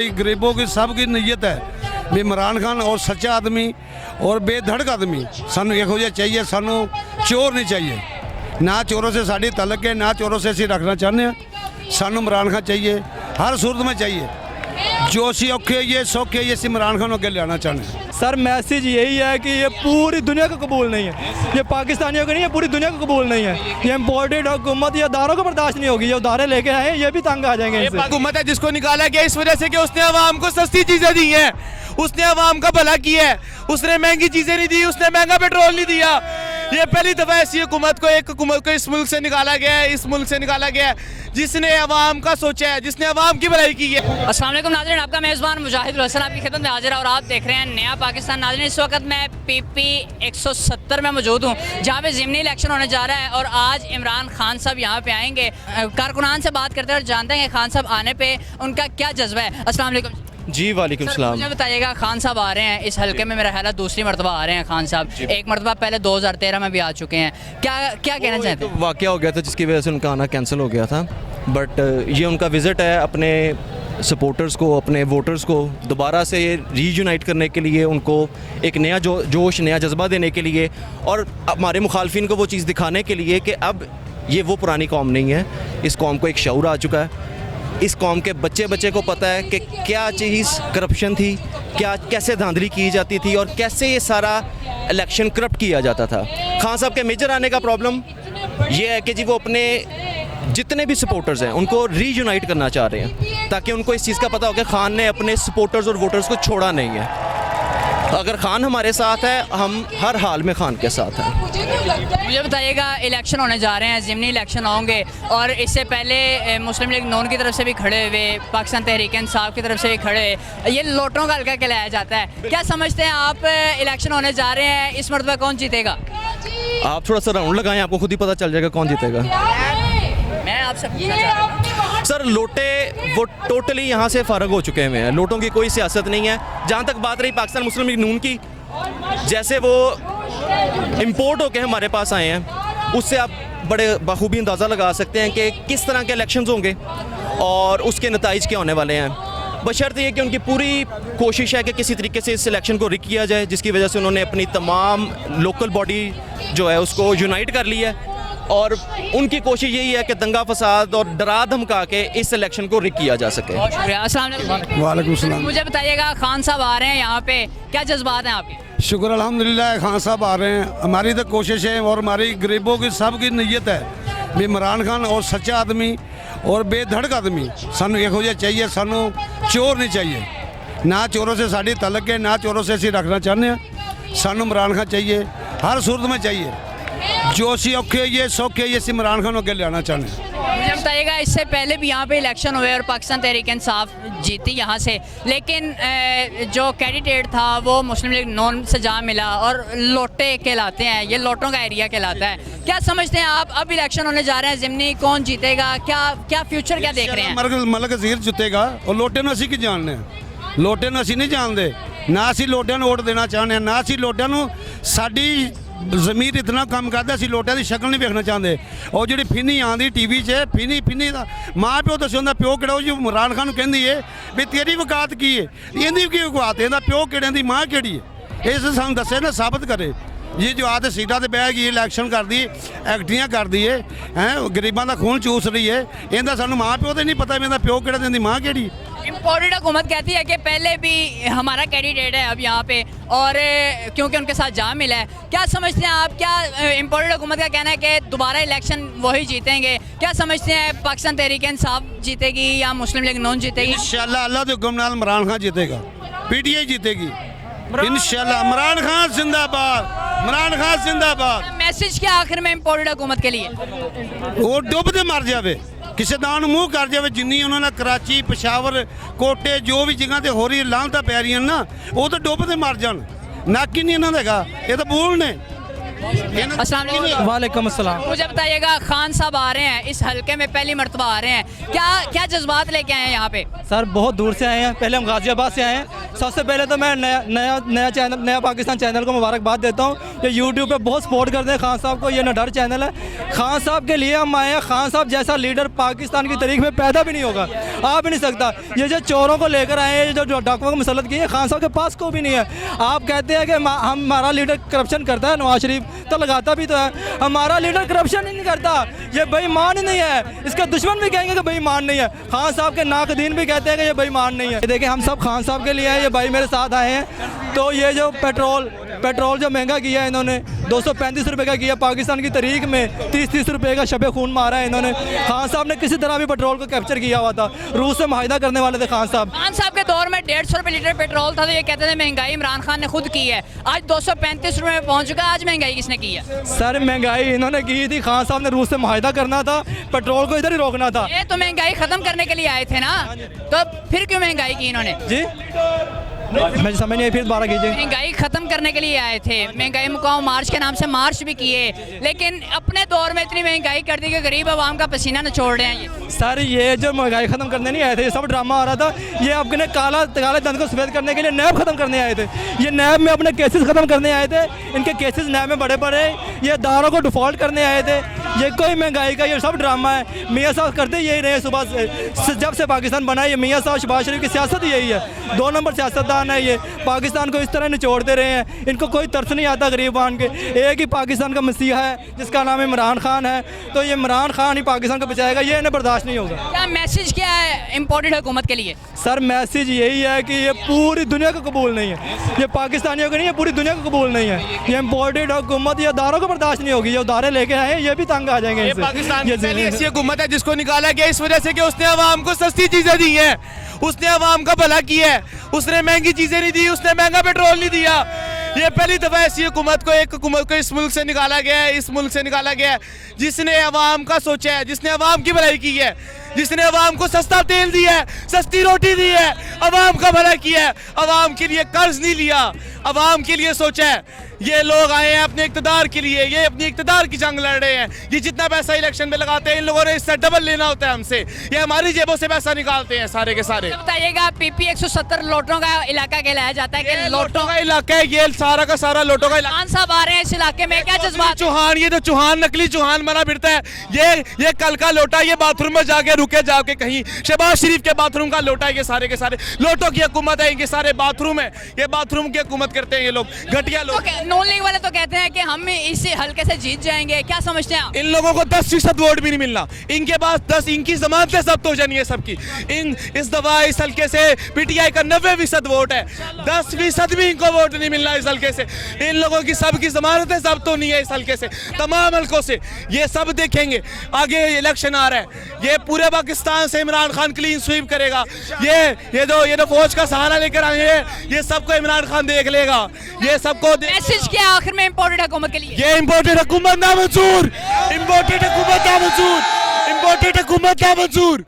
गरीबों की सबकी नीयत है भी इमरान खान और सच्चा आदमी और बेधड़क आदमी सानू इहो जिहा चाहिए। सानू चोर नहीं चाहिए, ना चोरों से साड़ी तलक है, ना चोरों से असीं रखना चाहते हैं। सानू इमरान खान चाहिए, हर सूरत में चाहिए। जो असीं औखे होइए सौखे होइए असीं इमरान खान अगे लियाना चाहते हैं। सर मैसेज यही है कि ये पूरी दुनिया को कबूल नहीं है, ये पाकिस्तानियों को नहीं है, पूरी दुनिया को कबूल नहीं है। ये इम्पोर्टेड हुकूमत या दारों को बर्दाश्त नहीं होगी। ये उधारे लेके आए ये भी तंग आ जाएंगे इनसे। हुकूमत है जिसको निकाला गया इस वजह से कि उसने अवाम को सस्ती चीजें दी हैं, उसने अवाम का भला किया है, उसने महंगी चीजें नहीं दी, उसने महंगा पेट्रोल नहीं दिया। ये पहली दफा ऐसी हुकूमत को इस मुल्क से निकाला गया है, इस मुल्क से निकाला गया है जिसने अवाम का सोचा है, जिसने अवाम की भलाई की है। अस्सलाम वालेकुम नाज़रीन, आपका मेज़बान मुजाहिद हसन आपकी खिदमत में हाजिर है और आप देख रहे हैं नया पाकिस्तान। नाज़रीन इस वक्त मैं PP 170 में मौजूद हूँ जहाँ पे ज़िमनी इलेक्शन होने जा रहा है और आज इमरान खान साहब यहाँ पे आएंगे। कारकुनान से बात करते हैं और जानते हैं कि खान साहब आने पे उनका क्या जज्बा है। अस्सलाम वालेकुम जी वालेकुम सलाम। मुझे बताइएगा, खान साहब आ रहे हैं इस हल्के में, मेरा ख्याल है दूसरी मरतबा आ रहे हैं खान साहब। एक मरतबा पहले 2013 में भी आ चुके हैं। क्या क्या कहना चाहते हैं? वाक़या हो गया था जिसकी वजह से उनका आना कैंसिल हो गया था, बट ये उनका विज़िट है अपने सपोर्टर्स को, अपने वोटर्स को दोबारा से रीयूनाइट करने के लिए, उनको एक नया जोश नया जज्बा देने के लिए और हमारे मुखालफिन को वो चीज़ दिखाने के लिए कि अब ये वो पुरानी कौम नहीं है। इस कौम को एक शऊर आ चुका है। इस कौम के बच्चे को पता है कि क्या चीज़ करप्शन थी, क्या कैसे धांधली की जाती थी और कैसे ये सारा इलेक्शन करप्ट किया जाता था। खान साहब के मेजर आने का प्रॉब्लम ये है कि जी वो अपने जितने भी सपोर्टर्स हैं उनको रीयूनाइट करना चाह रहे हैं ताकि उनको इस चीज़ का पता हो कि खान ने अपने सपोर्टर्स और वोटर्स को छोड़ा नहीं है। अगर खान हमारे साथ है, हम हर हाल में खान के साथ हैं। मुझे बताइएगा, इलेक्शन होने जा रहे हैं, ज़िमनी इलेक्शन होंगे और इससे पहले मुस्लिम लीग नून की तरफ से भी खड़े हुए, पाकिस्तान तहरीक इंसाफ की तरफ से भी खड़े हुए, ये लोटों का हल्का कहलाया जाता है। क्या समझते हैं आप, इलेक्शन होने जा रहे हैं, इस मरतबा कौन जीतेगा? आप थोड़ा सा राउंड लगाएं, आपको खुद ही पता चल जाएगा कौन जीतेगा। मैं आपसे पूछना चाह रहा हूं। सर लोटे वो टोटली यहाँ से फ़ारग हो चुके हैं, लोटों की कोई सियासत नहीं है। जहाँ तक बात रही पाकिस्तान मुस्लिम लीग नून की, जैसे वो इंपोर्ट होके हमारे पास आए हैं, उससे आप बड़े बखूबी अंदाज़ा लगा सकते हैं कि किस तरह के इलेक्शंस होंगे और उसके नताइज क्या होने वाले हैं। बशर्ते ये कि उनकी पूरी कोशिश है कि किसी तरीके से इस इलेक्शन को रिक किया जाए, जिसकी वजह से उन्होंने अपनी तमाम लोकल बॉडी जो है उसको यूनाइट कर लिया है और उनकी कोशिश यही है कि दंगा फसाद और डरा धमका के इस इलेक्शन को रिक किया जा सके। बहुत शुक्रिया। अस्सलाम वालेकुम। वालेकुम सलाम। मुझे बताइएगा, खान साहब आ रहे हैं यहाँ पे, क्या जज्बात हैं आपके? शुक्र अल्हम्दुलिल्लाह खान साहब आ रहे हैं। हमारी तो कोशिश है और हमारी गरीबों की सबकी नीयत है भी इमरान खान और सच्चा आदमी और बेधड़क आदमी सानू इहो जिहा चाहिए। सानू चोर नहीं चाहिए, ना चोरों से साड़ी तलक है, ना चोरों से असीं रखना चाहते हैं। सानू इमरान खान चाहिए, हर सूरत में चाहिए। जो असीं औखे होइए सौखे होइए असीं इमरान खान अगे लियाना चाहते हैं। मुझे बताइएगा, इससे पहले भी यहाँ पे इलेक्शन हुए और पाकिस्तान तहरीक इंसाफ जीती यहाँ से, लेकिन जो कैंडिडेट था वो मुस्लिम लीग नून से जा मिला और लोटे कहलाते हैं, ये लोटों का एरिया कहलाता है। क्या समझते हैं आप, अब इलेक्शन होने जा रहे हैं ज़िमनी, कौन जीतेगा, क्या फ्यूचर क्या देख रहे हैं? मलक अजीर जितेगा और लोटे नूं असीं की जानने, लोटे नूं असीं नहीं जानते, ना असीं लोटिਆਂ ਨੂੰ वोट देना चाहते हैं, ना असीं लोटिਆਂ ਨੂੰ साडी ज़मीर इतना कम करता, असीं लोटिਆਂ ਦੀ शक्ल नहीं वेखना चाहते। और जी फिनी आँदी TV 'च फिनी का माँ प्यो दस्सो, उंदा प्यो किहड़ा, जी इमरान खान कहती है भी तेरी वकात की है, इहदी की वकात है, इहदा प्यो किहड़े दी माँ किहड़ी है, इस सानूं दस्से ना, साबित करे। जी जो आते सीटा ते बह गई, इलैक्शन करदी, एक्टियां करदी है, गरीबां दा खून चूस रही है, इहदा सानूं माँ प्यो ते नहीं पता भी इहदा प्यो किहड़ा, इहदी माँ किहड़ी। इम्पोर्टेड हुकूमत कहती है कि पहले भी हमारा कैंडिडेट है अब यहाँ पे और क्योंकि उनके साथ जा मिला है। क्या समझते हैं आप, क्या इम्पोर्टेड हुकूमत का कहना है कि दोबारा इलेक्शन वही जीतेंगे? क्या समझते हैं, पाकिस्तान तहरीक इंसाफ जीतेगी या मुस्लिम लीग नून जीतेगी? इंशाल्लाह अल्लाह के हुक्म नाल इमरान खान जीतेगा, PTI जीतेगी इंशाल्लाह। इमरान खान जिंदाबाद, इमरान खान जिंदाबाद। मैसेज क्या आखिर में इम्पोर्टेड हुकूमत के लिए? वो डुबते मर जाए, किसी दान मुँह कर जाए, जिन्नी उन्होंने कराची पेशावर कोटे जो भी जगह ते हो रही लानता पै रही ना, वो तो डुबते मर जान, नक ही नहीं इन्हों देगा, ये तो बूल ने। अस्सलाम वालेकुम। वालेकुम अस्सलाम। मुझे बताइएगा, खान साहब आ रहे हैं इस हल्के में, पहली मरतबा आ रहे हैं, क्या जज्बात लेके आए हैं यहाँ पे? सर बहुत दूर से आए हैं, पहले हम गाजियाबाद से आए हैं। सबसे पहले तो मैं नया पाकिस्तान चैनल को मुबारकबाद देता हूँ ये यूट्यूब पे बहुत सपोर्ट करते हैं खान साहब को। ये नडर चैनल है, खान साहब के लिए हम आए हैं। खान साहब जैसा लीडर पाकिस्तान की तारीख में पैदा भी नहीं होगा, आ भी नहीं सकता। ये जो चोरों को लेकर आए हैं, जो डाकुओं को मुसल्लत किए, खान साहब के पास को भी नहीं है। आप कहते हैं कि हमारा लीडर करप्शन करता है, नवाज शरीफ तो लगाता भी तो है। हमारा लीडर करप्शन ही नहीं करता, ये बेईमान ही नहीं है। इसके दुश्मन भी कहेंगे कि बेईमान नहीं है, खान साहब के नाकदीन भी कहते हैं कि ये बेईमान नहीं है। देखिए हम सब खान साहब के लिए हैं, ये भाई मेरे साथ आए हैं। तो ये जो पेट्रोल जो महंगा किया है इन्होंने, 235 रुपये का किया। पाकिस्तान की तारीख में 30-30 रुपये का शबे खून मारा है इन्होंने। खान साहब ने किसी तरह भी पेट्रोल को कैप्चर किया हुआ था, रूस से माहिदा करने वाले थे खान साहब। खान साहब के दौर में 150 रुपये लीटर पेट्रोल था, तो ये कहते थे महंगाई इमरान खान ने खुद की है। आज 235 रुपये में पहुंच चुका है। आज महंगाई किसने की है? सर महंगाई इन्होंने की थी, खान साहब ने रूस से माहिदा करना था, पेट्रोल को इधर ही रोकना था। ये तो महंगाई खत्म करने के लिए आए थे ना, तो फिर क्यों महंगाई की इन्होंने? जी मैं समझ नहीं आई, फिर दोबारा कीजिए। महंगाई खत्म करने के लिए आए थे, महंगाई मुकाम मार्च के नाम से मार्च भी किए, लेकिन अपने दौर में इतनी महंगाई कर दी कि गरीब आवाम का पसीना निचोड़ रहे हैं। ये सर ये जो महंगाई खत्म करने नहीं आए थे, ये सब ड्रामा हो रहा था। ये अपने काले धन को सफेद करने के लिए नैब खत्म करने आए थे। ये नैब में अपने केसेस खत्म करने आए थे, इनके केसेस नैब में बड़े बड़े। ये दारों को डिफॉल्ट करने आए थे। ये कोई महंगाई का ये सब ड्रामा है। मियाँ साहब करते यही रहे सुबह से, जब से पाकिस्तान बना है। ये मियाँ साहब शहबाज शरीफ की सियासत यही है, 2 नंबर सियासतदान है। ये पाकिस्तान को इस तरह निचोड़ते रहे हैं, इनको कोई तरस नहीं आता गरीबान के। एक ही पाकिस्तान का मसीहा है जिसका नाम इमरान खान है, तो ये इमरान खान ही पाकिस्तान को बचाएगा, ये इन्हें बर्दाश्त नहीं होगा। क्या मैसेज क्या है इम्पोर्टेड हुकूमत के लिए? सर मैसेज यही है कि ये पूरी दुनिया को कबूल नहीं है, ये पाकिस्तानियों को नहीं है, पूरी दुनिया को कबूल नहीं है। ये इम्पोर्टेड हुकूमत, ये अदारों को बर्दाश्त नहीं होगी। ये उदारे लेके आए हैं, ये भी तंग आ जाएंगे ये इनसे। पाकिस्तान की ये पहली ऐसी हुकूमत है जिसको निकाला गया इस वजह से कि उसने अवाम को सस्ती चीजें दी हैं, उसने अवाम का भला किया है, उसने महंगी चीजें नहीं दी, उसने महंगा पेट्रोल नहीं दिया। ये पहली दफा ऐसी हुकूमत को इस मुल्क से निकाला गया है, इस मुल्क से निकाला गया है जिसने अवाम का सोचा है, जिसने अवाम की भलाई की है, जिसने अवाम को सस्ता तेल दिया है, सस्ती रोटी दी है, अवाम का भला किया है, अवाम के लिए कर्ज नहीं लिया, अवाम के लिए सोचा है। ये लोग आए हैं अपने इक़्तिदार के लिए, ये अपनी इक़्तिदार की जंग लड़ रहे हैं। ये जितना पैसा इलेक्शन में लगाते हैं, इन लोगों ने इससे डबल लेना होता है हमसे। ये हमारी जेबों से पैसा निकालते हैं सारे के सारे। बताइएगा, पीपी 170 लोटों का इलाका कहलाया जाता है कि लोटों का इलाका है, ये सारा का सारा लोटों का इलाका। खान साहब आ रहे हैं इस इलाके में, क्या जज्बात? चौहान, ये तो चौहान नकली चौहान बना फिरता है। ये कल का लोटा, ये बाथरूम में जाके रुके जाके कहीं शहबाज शरीफ के बाथरूम का लोटा है। ये सारे के सारे लोटों की हुकूमत है, इनके सारे बाथरूम है, ये बाथरूम की हुकूमत करते हैं ये लोग, घटिया लोग। नॉन लीग वाले तो कहते हैं कि हम इस हल्के से जीत जाएंगे, क्या समझते हैं आप? इन लोगों को 10% वोट भी नहीं मिलना, इनके पास 10, इनकी जमानतें जब्त हो जानी है सबकी। इस दफा इस हल्के से पीटीआई का 90% वोट है, 10% भी इनको वोट नहीं मिलना इस हल्के से। इन लोगों की सबकी जमानतें जब्त होनी है इस हल्के से, तमाम हल्कों से। ये सब देखेंगे, आगे इलेक्शन आ रहा है, ये पूरे पाकिस्तान से इमरान खान क्लीन स्वीप करेगा। ये जो फौज का सहारा लेकर आए हैं, ये सबको इमरान खान देख लेगा। ये सबको मैसेज क्या है आखिर में इम्पोर्टेड हुकूमत के लिए? ये इम्पोर्टेड हुकूमत नामंजूर, इम्पोर्टेड हुकूमत नामंजूर, इम्पोर्टेड हुकूमत नामंजूर।